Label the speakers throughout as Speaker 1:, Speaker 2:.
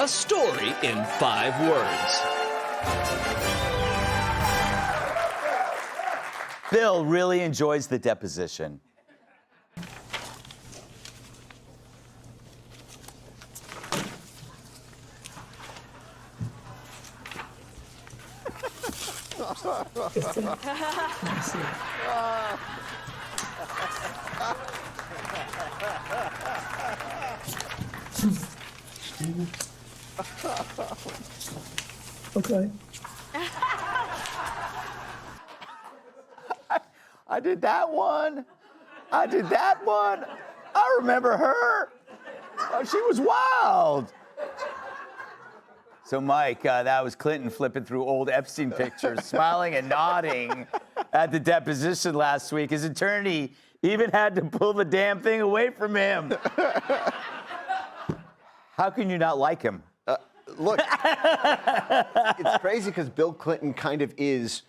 Speaker 1: A story in 5 words.
Speaker 2: Bill really enjoys the deposition.
Speaker 3: Okay.
Speaker 2: I did that one. I did that one. I remember her. Oh, she was wild. So, Mike, that was Clinton flipping through old Epstein pictures, smiling and nodding at the deposition last week. His attorney even had to pull the damn thing away from him. How can you not like him?
Speaker 4: Look, it's crazy because Bill Clinton kind of is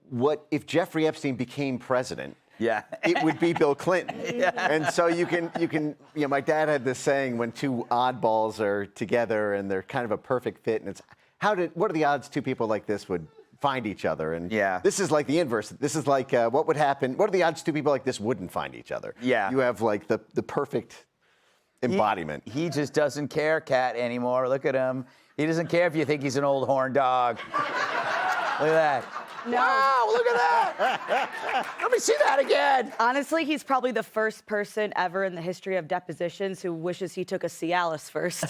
Speaker 4: what if Jeffrey Epstein became president.
Speaker 2: Yeah.
Speaker 4: It would be Bill Clinton.
Speaker 2: Yeah.
Speaker 4: And so you can, my dad had this saying when two oddballs are together and they're kind of a perfect fit, and it's, what are the odds two people like this would find each other? And
Speaker 2: yeah.
Speaker 4: This is like the inverse. This is like, what would happen? What are the odds two people like this wouldn't find each other?
Speaker 2: Yeah.
Speaker 4: You have like the perfect embodiment.
Speaker 2: He just doesn't care, Cat, anymore. Look at him. He doesn't care if you think he's an old horn dog. Look at that.
Speaker 5: No.
Speaker 2: Wow, look at that. Let me see that again.
Speaker 5: Honestly, he's probably the first person ever in the history of depositions who wishes he took a Cialis first.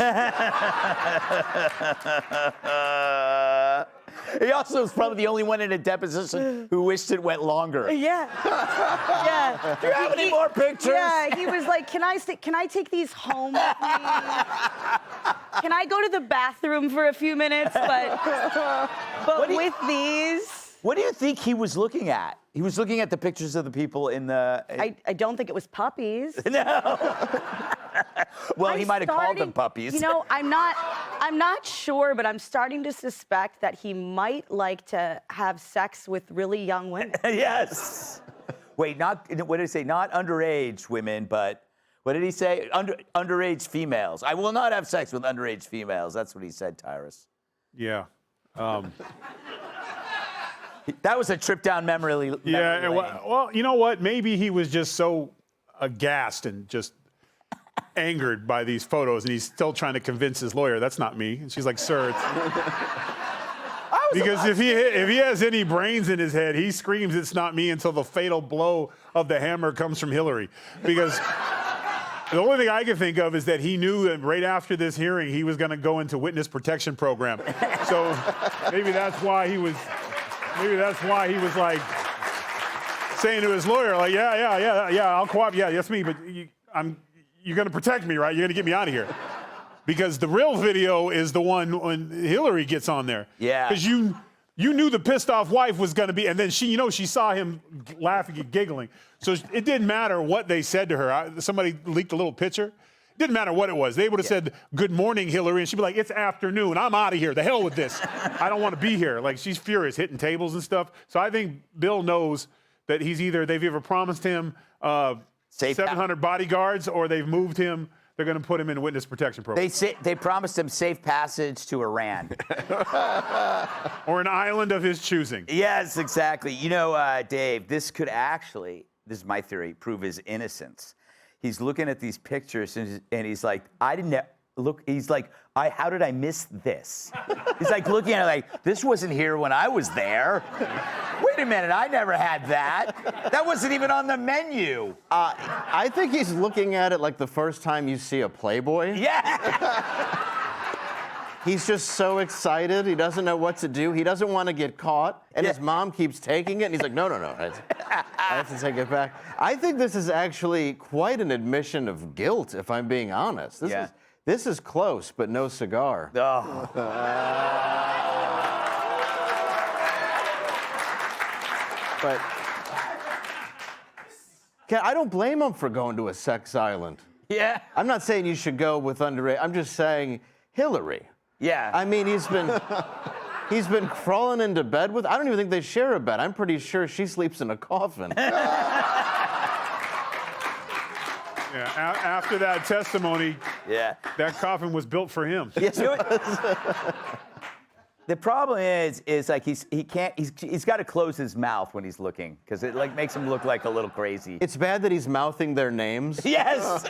Speaker 2: He also is probably the only one in a deposition who wished it went longer.
Speaker 5: Yeah. Yeah.
Speaker 2: Do you have any more pictures?
Speaker 5: Yeah, he was like, can I take these home with me? Can I go to the bathroom for a few minutes? But with these...
Speaker 2: What do you think he was looking at? He was looking at the pictures of the people in the...
Speaker 5: I don't think it was puppies.
Speaker 2: No. Well, he might have called them puppies.
Speaker 5: You know, I'm not sure, but I'm starting to suspect that he might like to have sex with really young women.
Speaker 2: Yes. Wait, what did he say? Not underage women, but what did he say? Underage females. I will not have sex with underage females. That's what he said, Tyrus.
Speaker 6: Yeah.
Speaker 2: That was a trip down memory lane.
Speaker 6: Yeah, well, you know what? Maybe he was just so aghast and just angered by these photos, and he's still trying to convince his lawyer, that's not me. And she's like, sir, because if he has any brains in his head, he screams, it's not me, until the fatal blow of the hammer comes from Hillary. Because the only thing I can think of is that he knew that right after this hearing, he was going to go into witness protection program. So maybe that's why he was like saying to his lawyer, like, yeah, I'll cooperate. Yeah, that's me, but you're going to protect me, right? You're going to get me out of here. Because the real video is the one when Hillary gets on there.
Speaker 2: Yeah.
Speaker 6: Because you knew the pissed off wife was going to be, and then she saw him laughing and giggling. So it didn't matter what they said to her. Somebody leaked a little picture. It didn't matter what it was. They would have said, good morning, Hillary, and she'd be like, it's afternoon. I'm out of here. The hell with this. I don't want to be here. Like, she's furious, hitting tables and stuff. So I think Bill knows that they've either promised him 700 bodyguards, or they've moved him. They're going to put him in a witness protection program.
Speaker 2: They promised him safe passage to Iran.
Speaker 6: Or an island of his choosing.
Speaker 2: Yes, exactly. You know, Dave, this could actually, this is my theory, prove his innocence. He's looking at these pictures and he's like, how did I miss this? He's like looking at it like, this wasn't here when I was there. Wait a minute, I never had that. That wasn't even on the menu.
Speaker 4: I think he's looking at it like the first time you see a Playboy.
Speaker 2: Yeah.
Speaker 4: He's just so excited. He doesn't know what to do. He doesn't want to get caught. And his mom keeps taking it. And he's like, no. I have to take it back. I think this is actually quite an admission of guilt, if I'm being honest. This is close, but no cigar.
Speaker 2: Oh.
Speaker 4: But I don't blame him for going to a sex island.
Speaker 2: Yeah.
Speaker 4: I'm not saying you should go with underage. I'm just saying Hillary.
Speaker 2: Yeah.
Speaker 4: I mean, he's been crawling into bed with. I don't even think they share a bed. I'm pretty sure she sleeps in a coffin.
Speaker 6: Yeah, after that testimony,
Speaker 2: Yeah.
Speaker 6: that coffin was built for him.
Speaker 2: Yes, the problem is like he's got to close his mouth when he's looking because it like makes him look like a little crazy.
Speaker 4: It's bad that he's mouthing their names.
Speaker 2: Yes.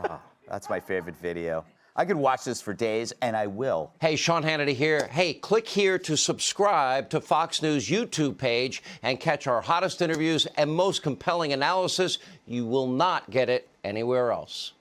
Speaker 2: Oh, that's my favorite video. I could watch this for days, and I will.
Speaker 7: Hey, Sean Hannity here. Hey, click here to subscribe to Fox News YouTube page and catch our hottest interviews and most compelling analysis. You will not get it anywhere else.